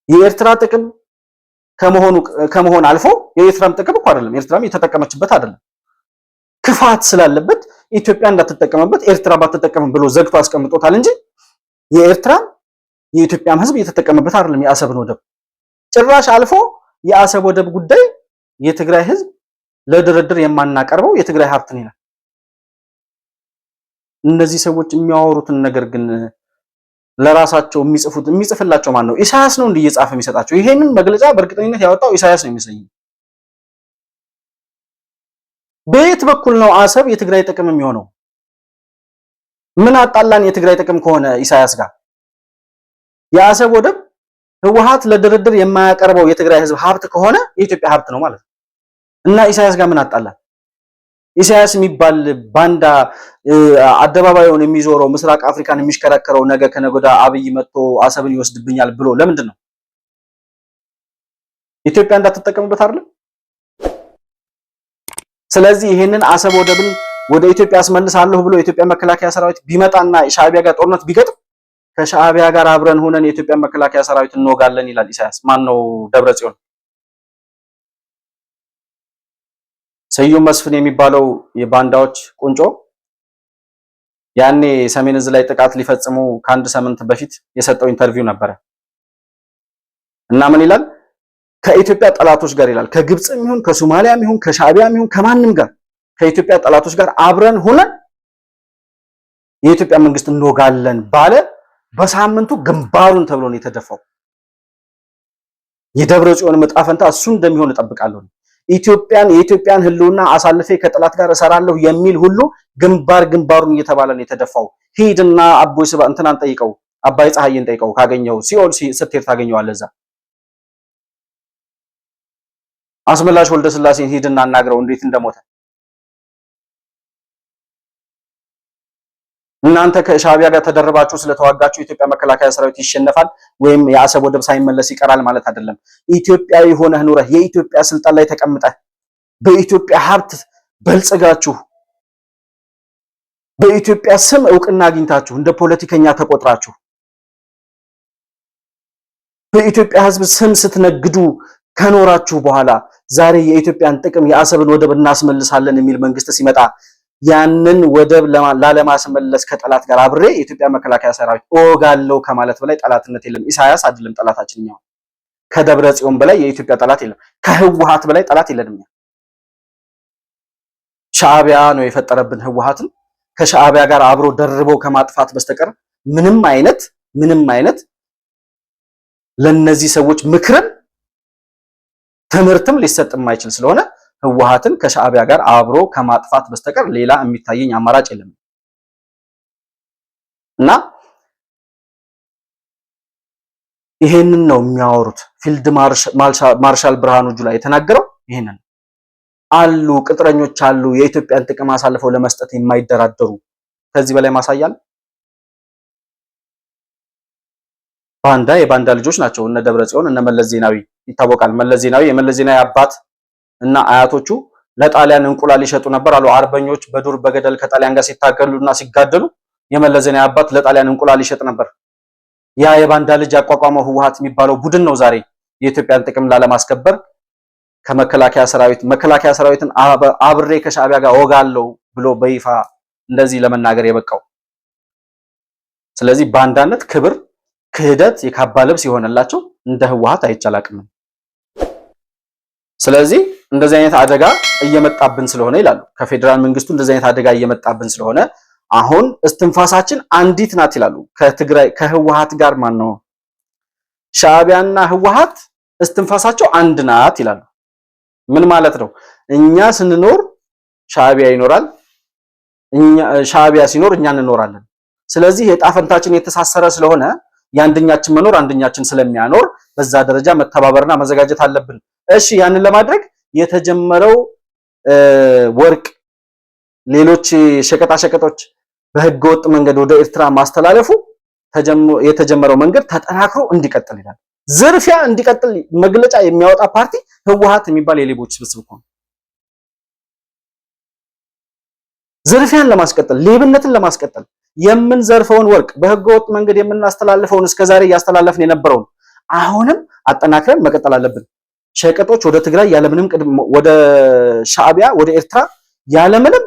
A: የኤርትራ ጥቅም ከመሆን አልፎ የኤርትራም ጥቅም እኮ አይደለም። ኤርትራም የተጠቀመችበት አይደለም። ክፋት ስላለበት ኢትዮጵያ እንዳትጠቀምበት ኤርትራ ባትጠቀም ብሎ ዘግቶ አስቀምጦታል እንጂ የኤርትራም የኢትዮጵያም ህዝብ እየተጠቀመበት አይደለም። የአሰብን ወደብ ጭራሽ አልፎ የአሰብ ወደብ ጉዳይ የትግራይ ህዝብ ለድርድር የማናቀርበው የትግራይ ሀብት ነው ይላል። እነዚህ ሰዎች የሚያወሩትን ነገር ግን ለራሳቸው የሚጽፍላቸው ማን ነው? ኢሳያስ ነው እየጻፈ የሚሰጣቸው። ይሄንን መግለጫ በእርግጠኝነት ያወጣው ኢሳያስ ነው የሚመስለኝ። በየት በኩል ነው አሰብ የትግራይ ጥቅም የሚሆነው? ምን አጣላን? የትግራይ ጥቅም ከሆነ ኢሳያስ ጋር የአሰብ ወደብ ህወሓት ለድርድር የማያቀርበው የትግራይ ህዝብ ሀብት ከሆነ የኢትዮጵያ ሀብት ነው ማለት ነው። እና ኢሳያስ ጋር ምን አጣላን? ኢሳያስ የሚባል ባንዳ አደባባዩን የሚዞረው ምስራቅ አፍሪካን የሚሽከረከረው ነገ ከነገዳ አብይ መጥቶ አሰብን ይወስድብኛል ብሎ ለምንድን ነው? ኢትዮጵያ እንዳትጠቀምበት አይደል? ስለዚህ ይሄንን አሰብ ወደብን ወደ ኢትዮጵያ አስመልሳለሁ ብሎ የኢትዮጵያ መከላከያ ሰራዊት ቢመጣና ሻዕቢያ ጋር ጦርነት ቢገጥም ከሻዕቢያ ጋር አብረን ሆነን የኢትዮጵያ መከላከያ ሰራዊት እንወጋለን ይላል ኢሳያስ። ማን ነው? ደብረጽዮን። ስዩም መስፍን የሚባለው የባንዳዎች ቁንጮ ያኔ ሰሜን ዕዝ ላይ ጥቃት ሊፈጽሙ ከአንድ ሳምንት በፊት የሰጠው ኢንተርቪው ነበረ እና ምን ይላል? ከኢትዮጵያ ጠላቶች ጋር ይላል፣ ከግብፅም ይሁን ከሶማሊያም ይሁን ከሻዕቢያም ይሁን ከማንም ጋር ከኢትዮጵያ ጠላቶች ጋር አብረን ሆነን የኢትዮጵያ መንግስት እንወጋለን ባለ በሳምንቱ ግንባሩን ተብሎ ነው የተደፋው። የደብረጽዮን መጣፈንታ እሱ እንደሚሆን እጠብቃለሁ። የኢትዮጵያን ህልውና አሳልፌ ከጠላት ጋር እሰራለሁ የሚል ሁሉ ግንባሩን እየተባለ ነው የተደፋው። ሂድና አቦይ ስባ እንትናን ጠይቀው፣ አባይ ፀሐይን ጠይቀው፣ ካገኘው ሲኦል ስትሄድ ታገኘዋለህ። እዛ አስመላሽ ወልደ ስላሴን ሂድና አናግረው እንዴት እንደሞተ። እናንተ ከሻዕቢያ ጋር ተደርባችሁ ስለተዋጋችሁ የኢትዮጵያ መከላከያ ሰራዊት ይሸነፋል ወይም የአሰብ ወደብ ሳይመለስ ይቀራል ማለት አይደለም። ኢትዮጵያዊ ሆነህ ኑረህ የኢትዮጵያ ስልጣን ላይ ተቀምጠህ በኢትዮጵያ ሀብት በልጽጋችሁ በኢትዮጵያ ስም እውቅና አግኝታችሁ እንደ ፖለቲከኛ ተቆጥራችሁ በኢትዮጵያ ህዝብ ስም ስትነግዱ ከኖራችሁ በኋላ ዛሬ የኢትዮጵያን ጥቅም የአሰብን ወደብ እናስመልሳለን የሚል መንግስት ሲመጣ ያንን ወደብ ላለማስመለስ ከጠላት ጋር አብሬ የኢትዮጵያ መከላከያ ሰራዊት እወጋለሁ ከማለት በላይ ጠላትነት የለም። ኢሳያስ አይደለም ጠላታችን፣ እኛው ከደብረ ጽዮን በላይ የኢትዮጵያ ጠላት የለም። ከህወሓት በላይ ጠላት የለንም። ሻዕቢያ ነው የፈጠረብን ህወሓትን ከሻዕቢያ ጋር አብሮ ደርበው ከማጥፋት በስተቀር ምንም አይነት ለነዚህ ሰዎች ምክርም ትምህርትም ሊሰጥ የማይችል ስለሆነ ህወሓትን ከሻዕቢያ ጋር አብሮ ከማጥፋት በስተቀር ሌላ የሚታየኝ አማራጭ የለም እና ይሄንን ነው የሚያወሩት። ፊልድ ማርሻል ብርሃኑ ጁላ የተናገረው ይሄንን አሉ። ቅጥረኞች አሉ፣ የኢትዮጵያን ጥቅም አሳልፈው ለመስጠት የማይደራደሩ። ከዚህ በላይ ማሳያል? የባንዳ ልጆች ናቸው እነ ደብረጽዮን እነ መለስ ዜናዊ ይታወቃል። የመለስ ዜናዊ አባት እና አያቶቹ ለጣሊያን እንቁላል ይሸጡ ነበር አሉ። አርበኞች በዱር በገደል ከጣሊያን ጋር ሲታገሉና ሲጋደሉ የመለስ ዜናዊ አባት ለጣሊያን እንቁላል ይሸጥ ነበር። ያ የባንዳ ልጅ ያቋቋመው ህወሓት የሚባለው ቡድን ነው ዛሬ የኢትዮጵያን ጥቅም ላለማስከበር መከላከያ ሰራዊትን አብሬ ከሻዕቢያ ጋር ወጋለው ብሎ በይፋ እንደዚህ ለመናገር የበቃው። ስለዚህ ባንዳነት ክብር፣ ክህደት የካባ ልብስ የሆነላቸው እንደ ህወሓት አይቻላቅም። ስለዚህ እንደዚህ አይነት አደጋ እየመጣብን ስለሆነ ይላሉ ከፌደራል መንግስቱ እንደዚህ አይነት አደጋ እየመጣብን ስለሆነ አሁን እስትንፋሳችን አንዲት ናት ይላሉ። ከህወሓት ጋር ማን ነው ሻዕቢያና ህወሓት እስትንፋሳቸው አንድ ናት ይላሉ። ምን ማለት ነው? እኛ ስንኖር ሻዕቢያ ይኖራል፣ ሻዕቢያ ሲኖር እኛ እንኖራለን። ስለዚህ የጣፈንታችን የተሳሰረ ስለሆነ የአንደኛችን መኖር አንደኛችን ስለሚያኖር በዛ ደረጃ መተባበርና መዘጋጀት አለብን። እሺ ያንን ለማድረግ የተጀመረው ወርቅ፣ ሌሎች ሸቀጣሸቀጦች በህገወጥ መንገድ ወደ ኤርትራ ማስተላለፉ የተጀመረው መንገድ ተጠናክሮ እንዲቀጥል ይላል። ዝርፊያ እንዲቀጥል መግለጫ የሚያወጣ ፓርቲ ህወሓት የሚባል የሌቦች ስብስብ ነው። ዝርፊያን ለማስቀጠል ሌብነትን ለማስቀጠል የምንዘርፈውን ወርቅ በህገወጥ መንገድ የምናስተላልፈውን እስከዛሬ እያስተላለፍን የነበረውን አሁንም አጠናክረን መቀጠል አለብን። ሸቀጦች ወደ ትግራይ ያለምንም ወደ ሻዕቢያ ወደ ኤርትራ ያለምንም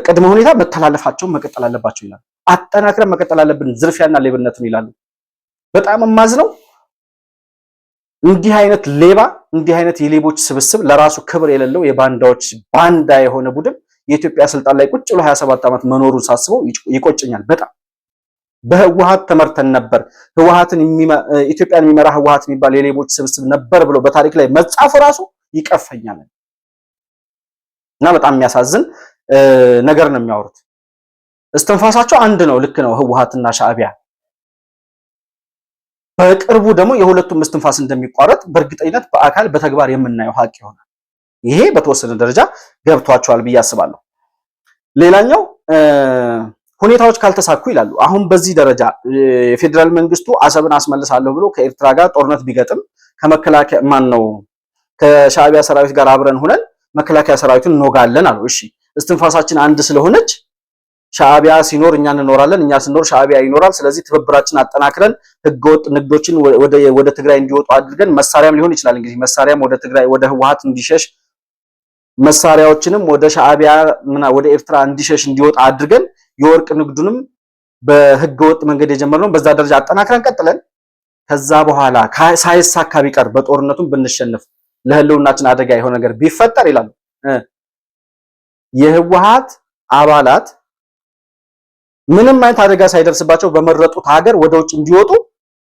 A: ቅድመ ሁኔታ መተላለፋቸውን መቀጠል አለባቸው ይላል። አጠናክረን መቀጠል አለብን ዝርፊያና ሌብነትን ይላሉ። በጣም ማዝነው እንዲህ አይነት ሌባ፣ እንዲህ አይነት የሌቦች ስብስብ፣ ለራሱ ክብር የሌለው የባንዳዎች ባንዳ የሆነ ቡድን የኢትዮጵያ ስልጣን ላይ ቁጭ ብሎ 27 ዓመት መኖሩን ሳስበው ይቆጨኛል በጣም። በህወሓት ተመርተን ነበር፣ ኢትዮጵያን የሚመራ ህወሓት የሚባል የሌቦች ስብስብ ነበር ብሎ በታሪክ ላይ መጻፍ ራሱ ይቀፈኛል እና በጣም የሚያሳዝን ነገር ነው የሚያወሩት። እስትንፋሳቸው አንድ ነው። ልክ ነው ህወሓትና ሻዕቢያ። በቅርቡ ደግሞ የሁለቱም እስትንፋስ እንደሚቋረጥ በእርግጠኝነት በአካል በተግባር የምናየው ሀቅ ይሆናል። ይሄ በተወሰነ ደረጃ ገብቷቸዋል ብዬ አስባለሁ። ሌላኛው ሁኔታዎች ካልተሳኩ ይላሉ። አሁን በዚህ ደረጃ የፌዴራል መንግስቱ አሰብን አስመልሳለሁ ብሎ ከኤርትራ ጋር ጦርነት ቢገጥም ከመከላከያ ከሻዕቢያ ሰራዊት ጋር አብረን ሆነን መከላከያ ሰራዊቱን እንወጋለን አሉ። እሺ እስትንፋሳችን አንድ ስለሆነች ሻዕቢያ ሲኖር እኛ እንኖራለን፣ እኛ ስንኖር ሻዕቢያ ይኖራል። ስለዚህ ትብብራችን አጠናክረን ህገወጥ ንግዶችን ወደ ትግራይ እንዲወጡ አድርገን መሳሪያም ሊሆን ይችላል እንግዲህ መሳሪያም ወደ ትግራይ ወደ ህወሓት እንዲሸሽ መሳሪያዎችንም ወደ ሻዕቢያ ወደ ኤርትራ እንዲሸሽ እንዲወጣ አድርገን የወርቅ ንግዱንም በህገወጥ መንገድ የጀመርነው በዛ ደረጃ አጠናክረን ቀጥለን ከዛ በኋላ ሳይሳካ ቢቀር በጦርነቱም ብንሸነፍ ለህልውናችን አደጋ የሆነ ነገር ቢፈጠር ይላሉ የህወሓት አባላት ምንም አይነት አደጋ ሳይደርስባቸው በመረጡት ሀገር ወደ ውጭ እንዲወጡ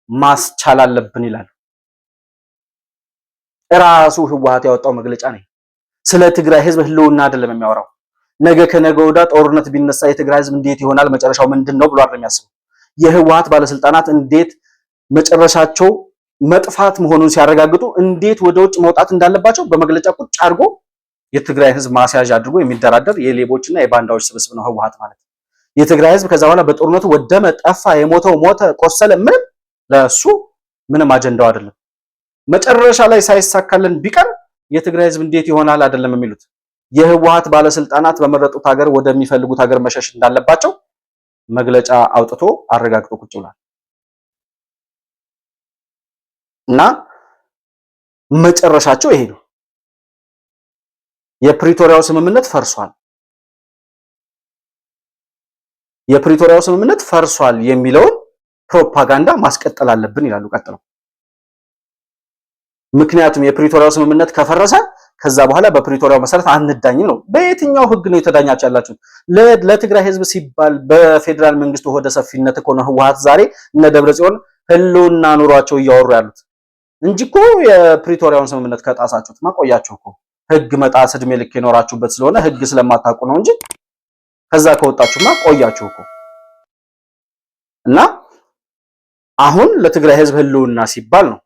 A: ማስቻል አለብን ይላሉ። ራሱ ህወሓት ያወጣው መግለጫ ነው። ስለ ትግራይ ህዝብ ህልውና አይደለም የሚያወራው። ነገ ከነገ ወዲያ ጦርነት ቢነሳ የትግራይ ህዝብ እንዴት ይሆናል፣ መጨረሻው ምንድነው ብሎ አይደለም የሚያስበው። የህወሓት ባለስልጣናት እንዴት መጨረሻቸው መጥፋት መሆኑን ሲያረጋግጡ እንዴት ወደ ውጭ መውጣት እንዳለባቸው በመግለጫ ቁጭ አድርጎ የትግራይ ህዝብ ማስያዣ አድርጎ የሚደራደር የሌቦችና የባንዳዎች ስብስብ ነው ህወሓት ማለት። የትግራይ ህዝብ ከዛ በኋላ በጦርነቱ ወደመ፣ ጠፋ፣ የሞተው ሞተ፣ ቆሰለ፣ ምንም ለሱ ምንም አጀንዳው አይደለም። መጨረሻ ላይ ሳይሳካልን ቢቀር የትግራይ ህዝብ እንዴት ይሆናል አይደለም የሚሉት። የህወሓት ባለስልጣናት በመረጡት ሀገር ወደሚፈልጉት ሀገር መሸሽ እንዳለባቸው መግለጫ አውጥቶ አረጋግጦ ቁጭ ብሏል። እና መጨረሻቸው ይሄ ነው። የፕሪቶሪያው ስምምነት ፈርሷል። የፕሪቶሪያው ስምምነት ፈርሷል የሚለውን ፕሮፓጋንዳ ማስቀጠል አለብን ይላሉ ቀጥለው። ምክንያቱም የፕሪቶሪያው ስምምነት ከፈረሰ ከዛ በኋላ በፕሪቶሪያው መሰረት አንዳኝም ነው። በየትኛው ህግ ነው የተዳኛችሁ ያላችሁት? ለትግራይ ህዝብ ሲባል በፌዴራል መንግስቱ ሆደ ሰፊነት እኮ ነው ህወሓት ዛሬ እነ ደብረጽዮን ህልውና ኑሯቸው እያወሩ ያሉት እንጂ እኮ የፕሪቶሪያውን ስምምነት ከጣሳችሁት ማቆያችሁ እኮ ህግ መጣስ እድሜ ልክ የኖራችሁበት ስለሆነ ህግ ስለማታውቁ ነው እንጂ ከዛ ከወጣችሁማ ቆያችሁ እኮ። እና አሁን ለትግራይ ህዝብ ህልውና ሲባል ነው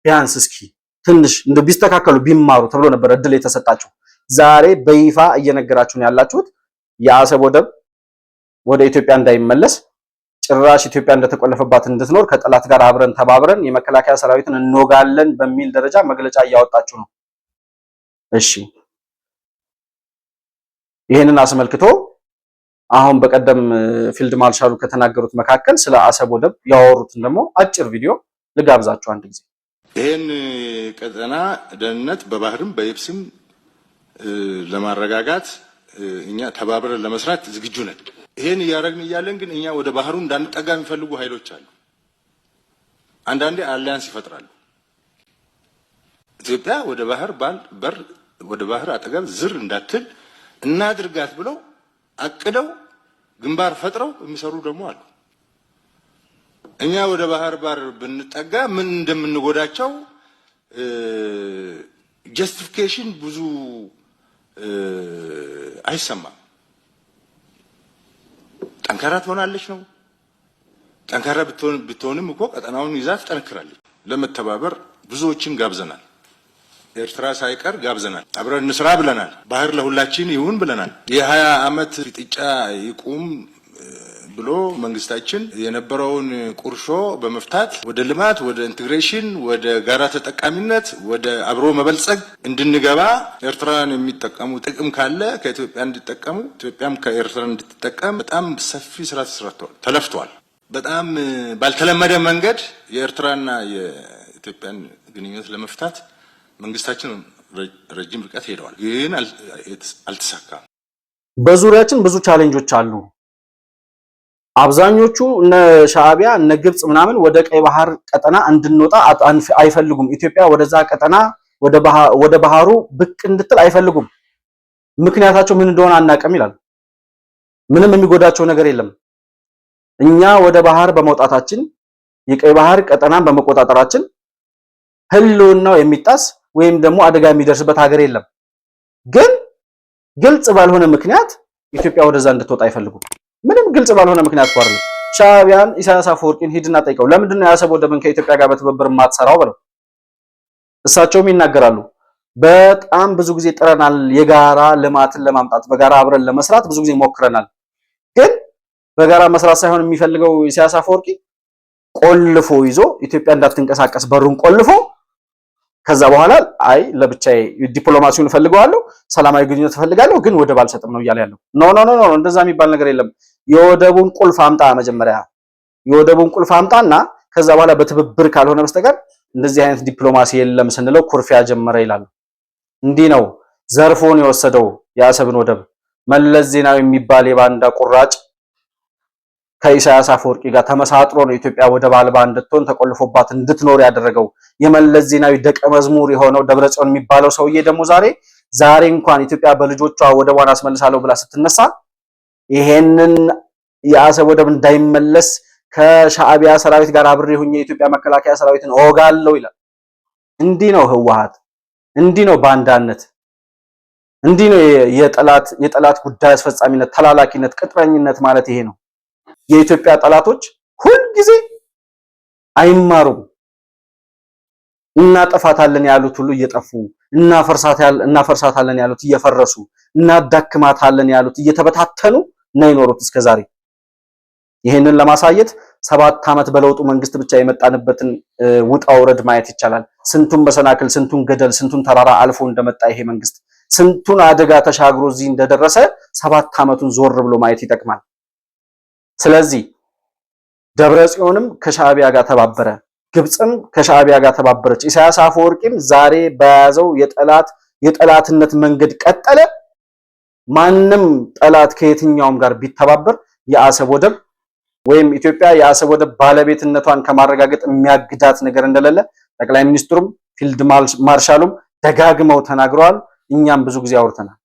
A: ቢያንስ እስኪ ትንሽ እንደ ቢስተካከሉ ቢማሩ ተብሎ ነበር እድል የተሰጣችሁ። ዛሬ በይፋ እየነገራችሁን ያላችሁት የአሰብ ወደብ ወደ ኢትዮጵያ እንዳይመለስ ጭራሽ ኢትዮጵያ እንደተቆለፈባት እንድትኖር ከጠላት ጋር አብረን ተባብረን የመከላከያ ሰራዊትን እንወጋለን በሚል ደረጃ መግለጫ እያወጣችሁ ነው። እሺ ይሄንን አስመልክቶ አሁን በቀደም ፊልድ ማርሻሉ ከተናገሩት መካከል ስለ አሰብ ወደብ ያወሩትን ደግሞ አጭር ቪዲዮ ልጋብዛችሁ አንድ ጊዜ።
B: ይሄን ቀጠና ደህንነት በባህርም በየብስም ለማረጋጋት እኛ ተባብረን ለመስራት ዝግጁ ነን። ይሄን እያደረግን እያለን ግን እኛ ወደ ባህሩ እንዳንጠጋ የሚፈልጉ ኃይሎች አሉ። አንዳንዴ አሊያንስ ይፈጥራሉ። ኢትዮጵያ ወደ ባህር በር ወደ ባህር አጠገብ ዝር እንዳትል እናድርጋት ብለው አቅደው ግንባር ፈጥረው የሚሰሩ ደግሞ አሉ። እኛ ወደ ባህር በር ብንጠጋ ምን እንደምንጎዳቸው ጀስቲፊኬሽን ብዙ አይሰማም። ጠንካራ ትሆናለች ነው። ጠንካራ ብትሆንም እኮ ቀጠናውን ይዛ ትጠነክራለች። ለመተባበር ብዙዎችን ጋብዘናል። ኤርትራ ሳይቀር ጋብዘናል። አብረን እንስራ ብለናል። ባህር ለሁላችን ይሁን ብለናል። የ20 ዓመት ፍጥጫ ይቁም ብሎ መንግስታችን የነበረውን ቁርሾ በመፍታት ወደ ልማት፣ ወደ ኢንቴግሬሽን፣ ወደ ጋራ ተጠቃሚነት፣ ወደ አብሮ መበልጸግ እንድንገባ ኤርትራን የሚጠቀሙ ጥቅም ካለ ከኢትዮጵያ እንዲጠቀሙ ኢትዮጵያም ከኤርትራ እንድትጠቀም በጣም ሰፊ ስራ ተሰርቷል፣ ተለፍቷል። በጣም ባልተለመደ መንገድ የኤርትራና የኢትዮጵያን ግንኙነት ለመፍታት መንግስታችን ረጅም ርቀት ሄደዋል፣ ግን አልተሳካም።
A: በዙሪያችን ብዙ ቻሌንጆች አሉ። አብዛኞቹ እነ ሻዕቢያ እነ ግብጽ ምናምን ወደ ቀይ ባህር ቀጠና እንድንወጣ አይፈልጉም። ኢትዮጵያ ወደዛ ቀጠና ወደ ባህሩ ብቅ እንድትል አይፈልጉም። ምክንያታቸው ምን እንደሆነ አናውቅም ይላል። ምንም የሚጎዳቸው ነገር የለም። እኛ ወደ ባህር በመውጣታችን የቀይ ባህር ቀጠናን በመቆጣጠራችን ህልውናው የሚጣስ ወይም ደግሞ አደጋ የሚደርስበት ሀገር የለም። ግን ግልጽ ባልሆነ ምክንያት ኢትዮጵያ ወደዛ እንድትወጣ አይፈልጉም። ምንም ግልጽ ባልሆነ ምክንያት ቆርጥ ሻዕቢያን ኢሳያስ አፈወርቂን ሂድና ጠይቀው ለምንድነው የአሰብ ወደብን ከኢትዮጵያ ጋር በትብብር ማትሰራው ብለው እሳቸውም ይናገራሉ። በጣም ብዙ ጊዜ ጥረናል፣ የጋራ ልማትን ለማምጣት በጋራ አብረን ለመስራት ብዙ ጊዜ ሞክረናል። ግን በጋራ መስራት ሳይሆን የሚፈልገው ኢሳያስ አፈወርቂ ቆልፎ ይዞ ኢትዮጵያ እንዳትንቀሳቀስ በሩን ቆልፎ ከዛ በኋላ አይ ለብቻዬ ዲፕሎማሲውን ፈልገዋለሁ፣ ሰላማዊ ግንኙነት ፈልጋለሁ፣ ግን ወደብ አልሰጥም ነው እያለ ያለው። ኖ እንደዛ የሚባል ነገር የለም። የወደቡን ቁልፍ አምጣ፣ መጀመሪያ የወደቡን ቁልፍ አምጣና ከዛ በኋላ በትብብር ካልሆነ በስተቀር እንደዚህ አይነት ዲፕሎማሲ የለም ስንለው ኩርፊያ ጀመረ ይላሉ። እንዲህ ነው ዘርፎን የወሰደው የአሰብን ወደብ መለስ ዜናዊ የሚባል የባንዳ ቁራጭ ከኢሳያስ አፈወርቂ ጋር ተመሳጥሮ ነው ኢትዮጵያ ወደብ አልባ እንድትሆን ተቆልፎባት እንድትኖር ያደረገው። የመለስ ዜናዊ ደቀ መዝሙር የሆነው ደብረጽዮን የሚባለው ሰውዬ ደግሞ ዛሬ እንኳን ኢትዮጵያ በልጆቿ ወደቧን አስመልሳለሁ ብላ ስትነሳ ይሄንን የአሰብ ወደብ እንዳይመለስ ከሻዕቢያ ሰራዊት ጋር አብሬ ሆኜ የኢትዮጵያ መከላከያ ሰራዊትን እወጋለሁ ይላል። እንዲህ ነው ህወሓት፣ እንዲህ ነው ባንዳነት፣ እንዲህ ነው የጠላት ጉዳይ አስፈጻሚነት፣ ተላላኪነት፣ ቅጥረኝነት ማለት ይሄ ነው። የኢትዮጵያ ጠላቶች ሁልጊዜ አይማሩም። እናጠፋታለን ያሉት ሁሉ እየጠፉ፣ እናፈርሳታለን ያሉት እየፈረሱ፣ እናዳክማታለን ያሉት እየተበታተኑ ነው የኖሩት እስከዛሬ። ይሄንን ለማሳየት 7 ዓመት በለውጡ መንግስት ብቻ የመጣንበትን ውጣ ውረድ ማየት ይቻላል። ስንቱን መሰናክል፣ ስንቱን ገደል፣ ስንቱን ተራራ አልፎ እንደመጣ ይሄ መንግስት ስንቱን አደጋ ተሻግሮ እዚህ እንደደረሰ 7 ዓመቱን ዞር ብሎ ማየት ይጠቅማል። ስለዚህ ደብረጽዮንም ከሻዕቢያ ጋር ተባበረ፣ ግብጽም ከሻዕቢያ ጋር ተባበረች። ኢሳያስ አፈወርቂም ዛሬ በያዘው የጠላትነት መንገድ ቀጠለ። ማንም ጠላት ከየትኛውም ጋር ቢተባበር የአሰብ ወደብ ወይም ኢትዮጵያ የአሰብ ወደብ ባለቤትነቷን ከማረጋገጥ የሚያግዳት ነገር እንደሌለ ጠቅላይ ሚኒስትሩም ፊልድ ማርሻሉም ደጋግመው ተናግረዋል። እኛም ብዙ ጊዜ አውርተናል።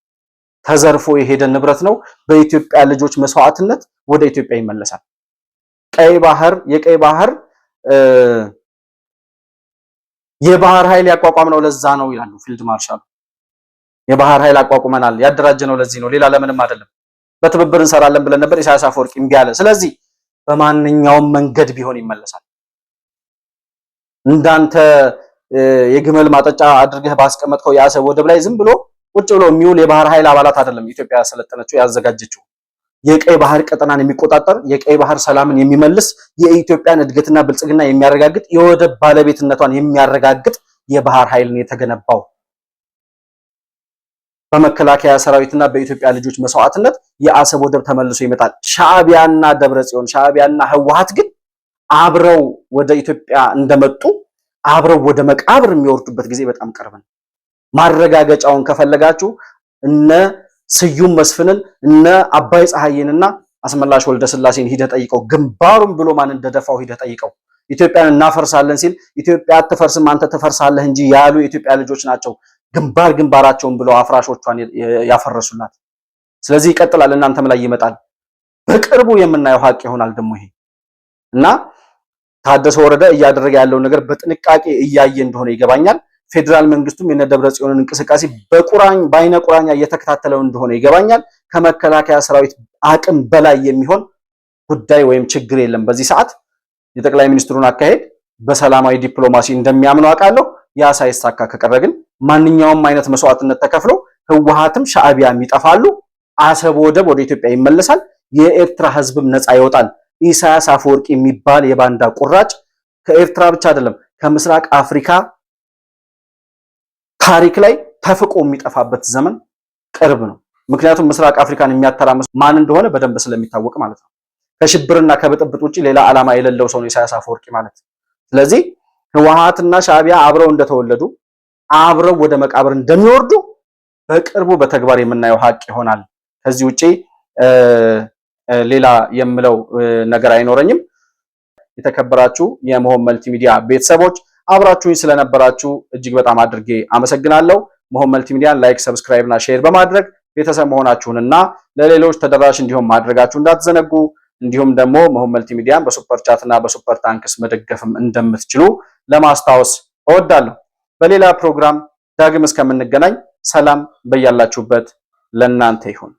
A: ተዘርፎ የሄደ ንብረት ነው። በኢትዮጵያ ልጆች መስዋዕትነት ወደ ኢትዮጵያ ይመለሳል። የቀይ ባህር የባህር ኃይል ያቋቋም ነው ለዛ ነው ይላሉ ፊልድ ማርሻሉ። የባህር ኃይል አቋቁመናል፣ ያደራጀ ነው ለዚህ ነው፣ ሌላ ለምንም አይደለም። በትብብር እንሰራለን ብለን ነበር፣ ኢሳያስ አፈወርቂ እምቢ አለ። ስለዚህ በማንኛውም መንገድ ቢሆን ይመለሳል። እንዳንተ የግመል ማጠጫ አድርገህ ባስቀመጥከው የአሰብ ወደብ ላይ ዝም ብሎ ቁጭ ብሎ የሚውል የባህር ኃይል አባላት አይደለም ኢትዮጵያ ያሰለጠነችው ያዘጋጀችው። የቀይ ባህር ቀጠናን የሚቆጣጠር የቀይ ባህር ሰላምን የሚመልስ የኢትዮጵያን እድገትና ብልጽግና የሚያረጋግጥ የወደብ ባለቤትነቷን የሚያረጋግጥ የባህር ኃይል ነው የተገነባው። በመከላከያ ሰራዊትና በኢትዮጵያ ልጆች መስዋዕትነት የአሰብ ወደብ ተመልሶ ይመጣል። ሻዕቢያና ደብረጽዮን ሻዕቢያና ህወሓት ግን አብረው ወደ ኢትዮጵያ እንደመጡ አብረው ወደ መቃብር የሚወርዱበት ጊዜ በጣም ቅርብ ነው። ማረጋገጫውን ከፈለጋችሁ እነ ስዩም መስፍንን እነ አባይ ፀሐይንና አስመላሽ ወልደ ስላሴን ሂደ ጠይቀው። ግንባሩን ብሎ ማን እንደደፋው ሂደ ጠይቀው። ኢትዮጵያን እናፈርሳለን ሲል ኢትዮጵያ አትፈርስም አንተ ትፈርሳለህ እንጂ ያሉ የኢትዮጵያ ልጆች ናቸው ግንባራቸውን ብለው አፍራሾቿን ያፈረሱላት። ስለዚህ ይቀጥላል፣ እናንተም ላይ ይመጣል። በቅርቡ የምናየው ሀቅ ይሆናል ደግሞ ይሄ እና ታደሰ ወረደ እያደረገ ያለው ነገር በጥንቃቄ እያየ እንደሆነ ይገባኛል። ፌዴራል መንግስቱም የነደብረ ጽዮንን እንቅስቃሴ በአይነ ቁራኛ እየተከታተለው እንደሆነ ይገባኛል። ከመከላከያ ሰራዊት አቅም በላይ የሚሆን ጉዳይ ወይም ችግር የለም በዚህ ሰዓት። የጠቅላይ ሚኒስትሩን አካሄድ በሰላማዊ ዲፕሎማሲ እንደሚያምኑ አውቃለሁ። ያ ሳይሳካ ከቀረ ግን ማንኛውም አይነት መስዋዕትነት ተከፍሎ ህወሓትም ሻዕቢያም ይጠፋሉ። አሰብ ወደብ ወደ ኢትዮጵያ ይመለሳል። የኤርትራ ህዝብም ነፃ ይወጣል። ኢሳያስ አፈወርቂ የሚባል የባንዳ ቁራጭ ከኤርትራ ብቻ አይደለም ከምስራቅ አፍሪካ ታሪክ ላይ ተፍቆ የሚጠፋበት ዘመን ቅርብ ነው። ምክንያቱም ምስራቅ አፍሪካን የሚያተራምስ ማን እንደሆነ በደንብ ስለሚታወቅ ማለት ነው። ከሽብርና ከብጥብጥ ውጪ ሌላ ዓላማ የሌለው ሰው ነው ኢሳያስ አፈወርቂ ማለት። ስለዚህ ህወሓትና ሻዕቢያ አብረው እንደተወለዱ አብረው ወደ መቃብር እንደሚወርዱ በቅርቡ በተግባር የምናየው ሀቅ ይሆናል። ከዚህ ውጪ ሌላ የምለው ነገር አይኖረኝም። የተከበራችሁ የመሆን መልቲሚዲያ ቤተሰቦች አብራችሁኝ ስለነበራችሁ እጅግ በጣም አድርጌ አመሰግናለሁ። መሆን መልቲሚዲያን ላይክ፣ ሰብስክራይብ እና ሼር በማድረግ ቤተሰብ መሆናችሁንና ለሌሎች ተደራሽ እንዲሆን ማድረጋችሁ እንዳትዘነጉ። እንዲሁም ደግሞ መሆን መልቲሚዲያን በሱፐር ቻት እና በሱፐር ታንክስ መደገፍም እንደምትችሉ ለማስታወስ እወዳለሁ። በሌላ ፕሮግራም ዳግም እስከምንገናኝ ሰላም በያላችሁበት ለእናንተ ይሁን።